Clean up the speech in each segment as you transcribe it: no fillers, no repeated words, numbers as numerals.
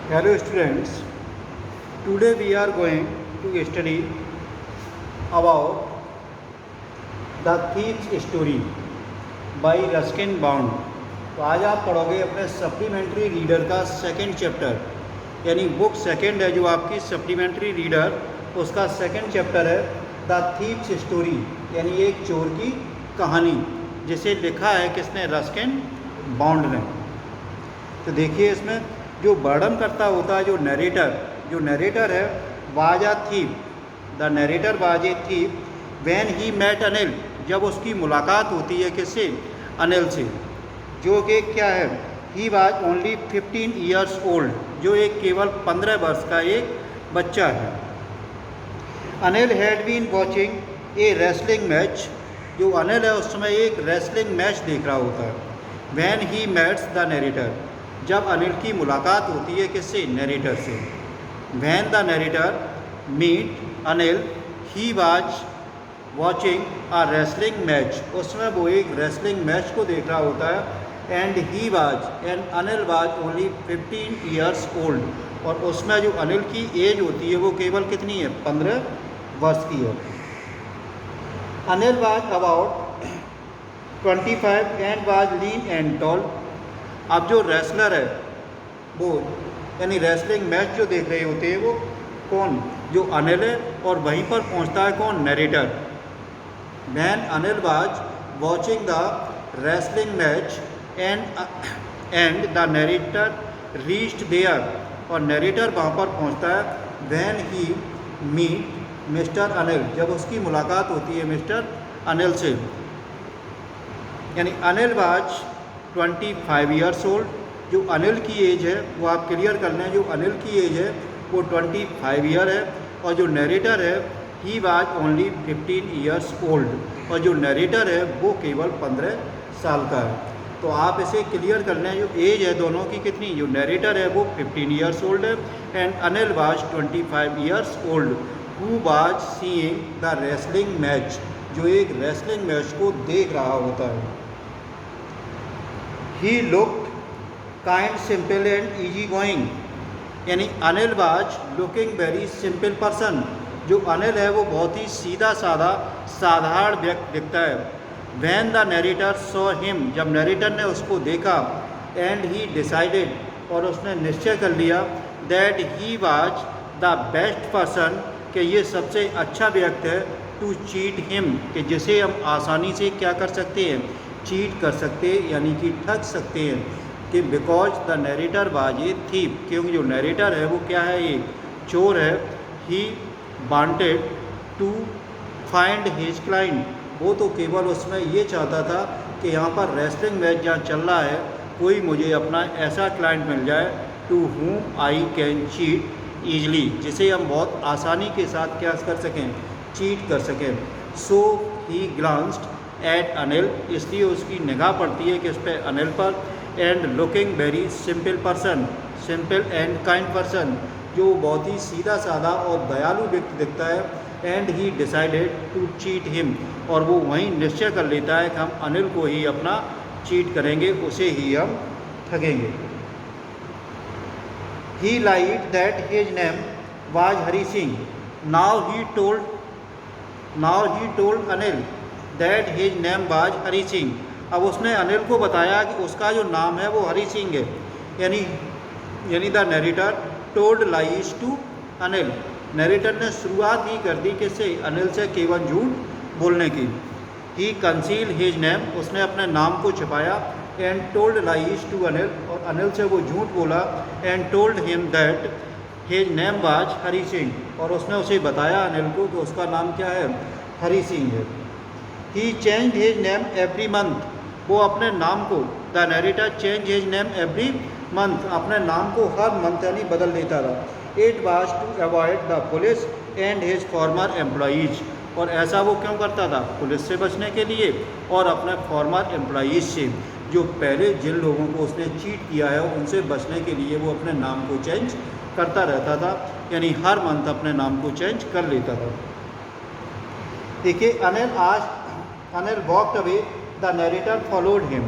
Hello students, today we are going to study about the thief's story by Ruskin bound. तो आज आप पढ़ोगे अपने सप्लीमेंट्री रीडर का सेकंड चैप्टर, यानी बुक सेकंड है जो आपकी सप्लीमेंट्री रीडर, उसका सेकंड चैप्टर है द थीव्स स्टोरी, यानी एक चोर की कहानी, जिसे लिखा है किसने? रस्किन बाउंड ने। तो देखिए इसमें जो वर्णन करता होता है जो नरेटर है, was a thief, the narrator was a thief when he met Anil, जब उसकी मुलाकात होती है किससे? अनिल से, जो कि क्या है? He was only 15 years old, जो एक केवल 15 वर्ष का एक बच्चा है। Anil had been watching a wrestling match, जो अनिल है उस समय एक रेसलिंग मैच देख रहा होता है। When he mets the narrator, जब अनिल की मुलाकात होती है किससे? नरेटर से। When the narrator meet Anil he was watching a wrestling match, उसमें वो एक रेसलिंग मैच को देख रहा होता है। And Anil was only 15 years old, और उसमें जो अनिल की एज होती है वो केवल कितनी है? 15 वर्ष की है। Anil was about 25 and was lean and tall. अब जो रेसलर है वो, यानी रेसलिंग मैच जो देख रहे होते हैं वो कौन? जो अनिल है, और वहीं पर पहुंचता है कौन? Narrator. When Anil was watching the wrestling match and the narrator reached there, और नरेटर वहाँ पर पहुँचता है। When he meet mister Anil, जब उसकी मुलाकात होती है मिस्टर अनिल से, यानी अनिल वाज 25 ईयर्स ओल्ड, जो अनिल की एज है वो आप क्लियर कर लें, जो अनिल की एज है वो 25 ईयर है, और जो नरेटर है he was only 15 years old, और जो नरेटर है वो केवल 15 साल का है। तो आप इसे क्लियर कर लें, जो एज है दोनों की कितनी? जो नरेटर है वो 15 ईयर्स ओल्ड है and Anil was 25 years old, who was seeing the wrestling match, जो एक रेसलिंग मैच को देख रहा होता है। He looked kind simple and easy going, यानी Anil was looking very simple person, जो अनिल है वो बहुत ही सीधा साधा साधारण व्यक्ति दिखता है। When the narrator saw him, जब नरेटर ने उसको देखा, एंड ही डिसाइडेड, और उसने निश्चय कर लिया, that he was the best person, कि ये सबसे अच्छा व्यक्ति है, टू चीट हिम, कि जिसे हम आसानी से क्या कर सकते हैं? चीट कर सकते हैं, यानी कि ठग सकते हैं। कि because the narrator was a thief, क्योंकि जो नरेटर है वो क्या है? एक चोर है। He wanted to find his client, वो तो केवल उसमें ये चाहता था कि यहाँ पर रेसलिंग मैच जहाँ चल रहा है, कोई मुझे अपना ऐसा क्लाइंट मिल जाए, to whom I can cheat easily, जिसे हम बहुत आसानी के साथ क्या कर सकें? चीट कर सकें। सो ही ग्लांस्ड एट अनिल, इसलिए उसकी निगाह पड़ती है कि उस पर अनिल पर। And looking very simple person, simple and kind person, जो बहुत ही सीधा साधा और दयालु व्यक्ति दिखता है। And he decided to cheat him, और वो वहीं निश्चय कर लेता है कि हम अनिल को ही अपना चीट करेंगे, उसे ही हम ठगेंगे। He lied that his name was Hari Singh, now he told Anil that his name was Hari Singh. अब उसने अनिल को बताया कि उसका जो नाम है वो हरी सिंह है, यानी the narrator told lies to Anil, narrator ने शुरुआत ही कर दी किससे? अनिल से केवल झूठ बोलने की। ही कंसील हिज नेम, उसने अपने नाम को छिपाया। And told lies to Anil, और अनिल से वो झूठ बोला। And told him that his name was Hari Singh, और उसने उसे बताया अनिल को कि उसका नाम क्या है? हरी सिंह है। He changed his name every month, वो अपने नाम को, the narrator change his name every month, अपने नाम को हर मंथ यानी बदल लेता था। It was to avoid the police and his former employees, और ऐसा वो क्यों करता था? पुलिस से बचने के लिए और अपने फॉर्मर एम्प्लॉइज से, जो पहले जिन लोगों को उसने चीट किया है उनसे बचने के लिए वो अपने नाम को चेंज करता रहता था, यानी हर मंथ अपने नाम को चेंज कर लेता था। देखिए Anil walked away, the narrator followed him.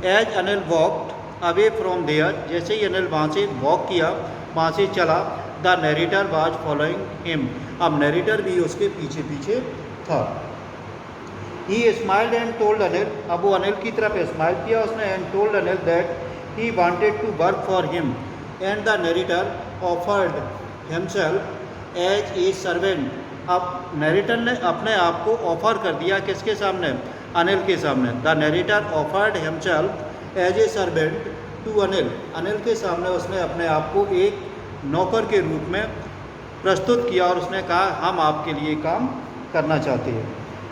As Anil walked away from there, जैसे ही अनिल वहाँ से वॉक किया, वहाँ से चला, the narrator was following him, अब नरेटर भी उसके पीछे पीछे था। He smiled and told Anil, अब वो अनिल की तरफ स्माइल किया उसने, and told Anil that he wanted to work for him, and the narrator offered himself as a servant, अब नरेटर ने अपने आप को ऑफर कर दिया किसके सामने, अनिल के सामने। The narrator offered himself as a servant to Anil, Anil के सामने उसने अपने आप को एक नौकर के रूप में प्रस्तुत किया और उसने कहा हम आपके लिए काम करना चाहते हैं।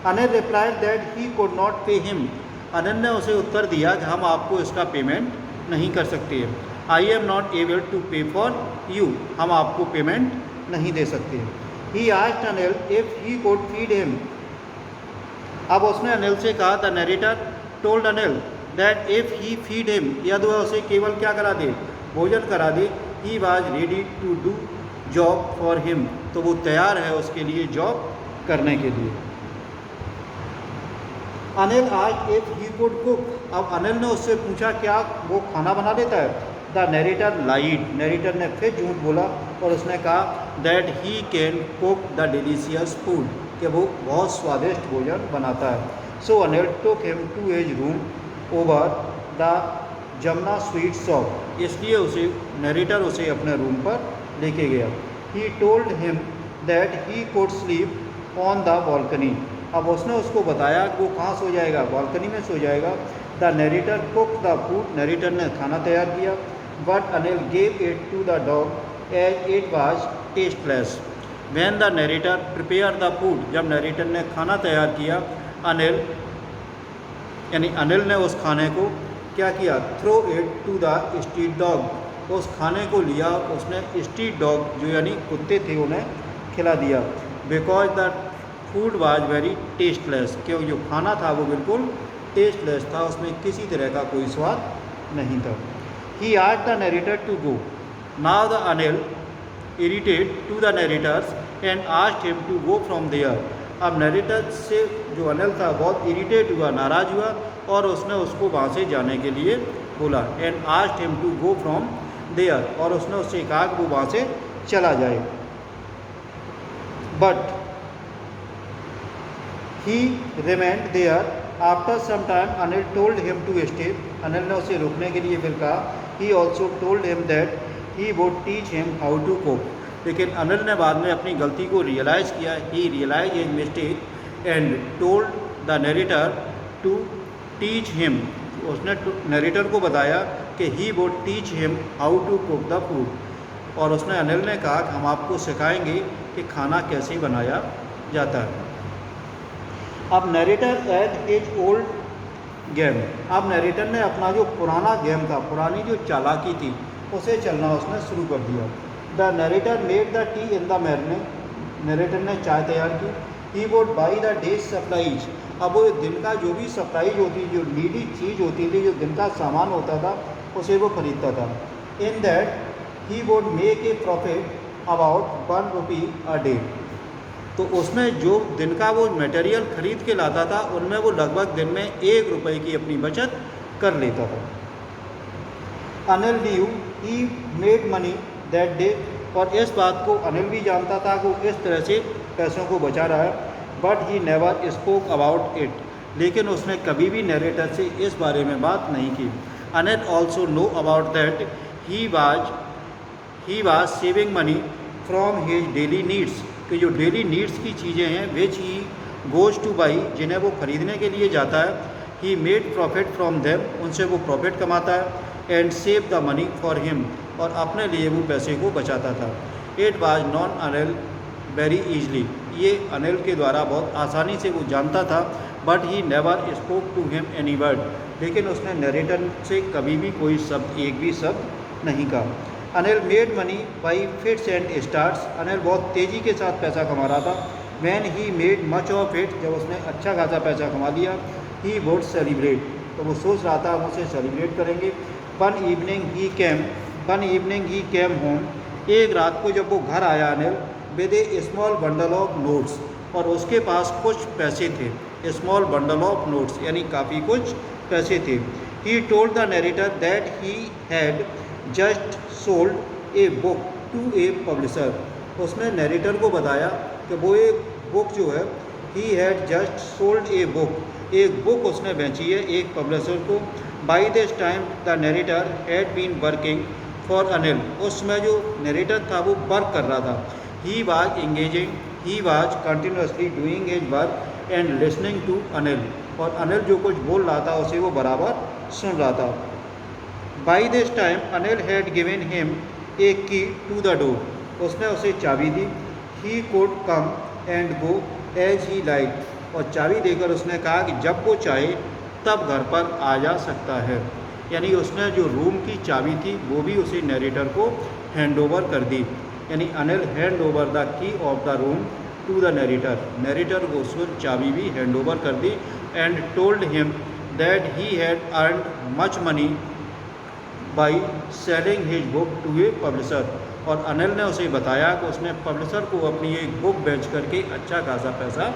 Anil replied that he could not pay him, Anil ने उसे उत्तर दिया कि हम आपको इसका पेमेंट नहीं कर सकते हैं। I am not able to pay for you, हम आपको पेमेंट नहीं दे सकते। He asked Anil if he could feed him, अब उसने अनिल से कहा, the narrator told Anil that if he feed him, यदि वह उसे केवल क्या करा दे, भोजन करा दे, he was ready to do job for him, तो वो तैयार है उसके लिए जॉब करने के लिए। Anil asked if he could cook, अब अनिल ने उससे पूछा क्या वो खाना बना लेता है। द नरेटर लाइड, नरेटर ने फिर झूठ बोला और उसने कहा that he can cook the delicious food, कि वो बहुत स्वादिष्ट भोजन बनाता है। So Anil took him to his room over the Jamuna sweet shop, इसलिए उसे नरेटर उसे अपने रूम पर लेके गया। He told him that he could sleep on the balcony, अब उसने उसको बताया कि वो कहाँ सो जाएगा, बालकनी में सो जाएगा। The narrator cook the food, narrator ने खाना तैयार किया, but Anil gave it to the dog as it was tasteless. When the narrator prepare the food, जब नरेटर ने खाना तैयार किया, अनिल यानी अनिल ने उस खाने को क्या किया, throw it to the street dog, उस खाने को लिया उसने स्ट्रीट डॉग जो यानी कुत्ते थे उन्हें खिला दिया। Because the food was very tasteless, क्योंकि जो खाना था वो बिल्कुल टेस्टलेस था, उसमें किसी तरह का कोई स्वाद नहीं था। He asked the narrator to go, now the Anil irritate to the narrators and asked him to go from there, अब नरेटर से जो अनिल था बहुत इरिटेट हुआ, नाराज़ हुआ और उसने उसको वहाँ से जाने के लिए बोला। And asked him to go from there, और उसने उससे कहा कि वो वहाँ से चला जाए। But he remained there, after some time Anil told him to stay, Anil ने उसे रुकने के लिए फिर कहा। He also told him that he would teach him how to cook, लेकिन अनिल ने बाद में अपनी गलती को रियलाइज़ किया। He realise his mistake and told the narrator to teach him, उसने नरेटर को बताया कि he would teach him how to cook the food, और उसने अनिल ने कहा कि हम आपको सिखाएंगे कि खाना कैसे बनाया जाता है। अब narrator at his old game, अब नरेटर ने अपना जो पुराना गेम था, पुरानी जो चालाकी थी, उसे चलना उसने शुरू कर दिया। The narrator made the T in the morning, narrator ने चाय तैयार की। He would buy the days supplies, अब वो दिन का जो भी सप्लाईज होती, जो नीडी चीज़ होती थी, जो दिन का सामान होता था, उसे वो खरीदता था। In that he would make a profit about 1 rupee a day, तो उसमें जो दिन का वो मटेरियल खरीद के लाता था उनमें वो लगभग दिन में 1 रुपये की अपनी बचत कर लेता था। Anil new he made money that day, और इस बात को अनिल भी जानता था कि वो इस तरह से पैसों को बचा रहा है। But he never spoke about it, लेकिन उसने कभी भी नरेटर से इस बारे में बात नहीं की। Anil also know about that he was saving money from his daily needs, कि जो डेली नीड्स की चीज़ें हैं विच ही गोज़ टू बाई, जिन्हें वो ख़रीदने के लिए जाता है। He made profit from them, उनसे वो प्रॉफिट कमाता है। And save the money for him, और अपने लिए वो पैसे को बचाता था। It was non Anil very easily, ये अनिल के द्वारा बहुत आसानी से वो जानता था। But he never spoke to him any word, लेकिन उसने नरेटर से कभी भी कोई शब्द, एक भी शब्द नहीं कहा। Anil made money by fits and starts, Anil बहुत तेज़ी के साथ पैसा कमा रहा था। When he made much of it, जब उसने अच्छा खासा पैसा कमा लिया, ही वुड सेलिब्रेट, तो वो सोच रहा था हम उसे सेलिब्रेट करेंगे। One evening he came home, एक रात को जब वो घर आया Anil, with A small bundle of notes, और उसके पास कुछ पैसे थे। स्मॉल बंडल ऑफ नोट्स यानी काफ़ी कुछ पैसे थे। He told the narrator that he had just sold a book to a publisher. उसने नरेटर को बताया कि वो एक बुक जो है he had just sold a book, एक बुक उसने बेची है एक पब्लिशर को. By this time the narrator had been working for Anil. उसमें जो नरेटर था वो वर्क कर रहा था. He was engaging, he was continuously doing his work and listening to Anil. और अनिल जो कुछ बोल रहा था उसे वो बराबर सुन रहा था. By this time Anil had given him a key to the door. उसने उसे चाबी दी. He could come and go as he liked. और चाबी देकर उसने कहा कि जब वो चाहे तब घर पर आ जा सकता है. यानी उसने जो रूम की चाबी थी वो भी उसे नरेटर को हैंड ओवर कर दी. यानी Anil hand over the key of the room to the narrator. Narrator को उसको चाबी भी हैंड ओवर कर दी. And told him that he had earned much money by selling his book to a publisher. और अनिल ने उसे बताया कि उसने पब्लिशर को अपनी एक बुक बेच करके अच्छा खासा पैसा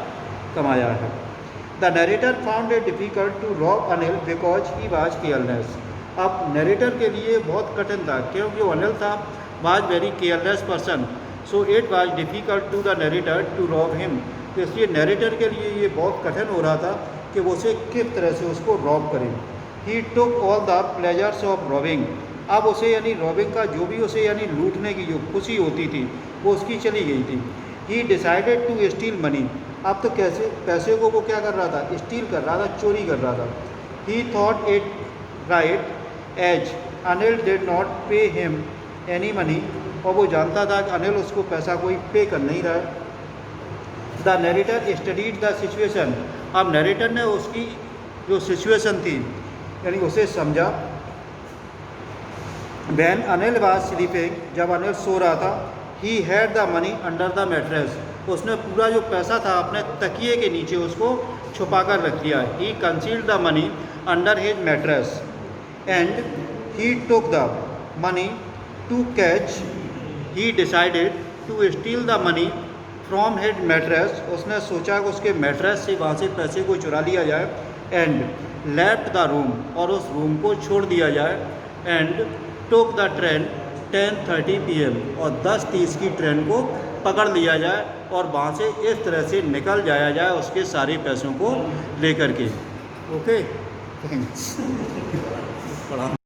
कमाया है. The narrator found it difficult to rob Anil because he was careless. अब नरेटर के लिए बहुत कठिन था क्योंकि अनिल था was very careless person. So it was difficult to the narrator to rob him. तो इसलिए नरेटर के लिए ये बहुत कठिन हो रहा था कि वो उसे किस तरह से उसको रॉब करें. He took all the pleasures of robbing. अब उसे यानी रॉबिंग का जो भी उसे यानी लूटने की जो खुशी होती थी वो उसकी चली गई थी. He decided to steal money. अब तो कैसे पैसे को वो क्या कर रहा था, स्टील कर रहा था, चोरी कर रहा था. He thought it right as Anil did not pay him any money. और वो जानता था कि अनिल उसको पैसा कोई पे कर नहीं रहा है. The narrator studied the situation. अब नरेटर ने उसकी जो सिचुएशन थी यानी उसे समझा. When Anil was sleeping. जब अनिल सो रहा था. He had the money under the mattress. उसने पूरा जो पैसा था अपने तकिए के नीचे उसको छुपा कर रख लिया. He concealed the money under his mattress and he took the money to catch. He decided to steal the money from his mattress. उसने सोचा कि उसके मैट्रेस से वहाँ से पैसे को चुरा लिया जाए. And left the room. और उस रूम को छोड़ दिया जाए. And took the train 10:30 PM. और 10:30 की ट्रेन को पकड़ लिया जाए और वहाँ से इस तरह से निकल जाया जाए उसके सारे पैसों को लेकर के. Okay, thanks.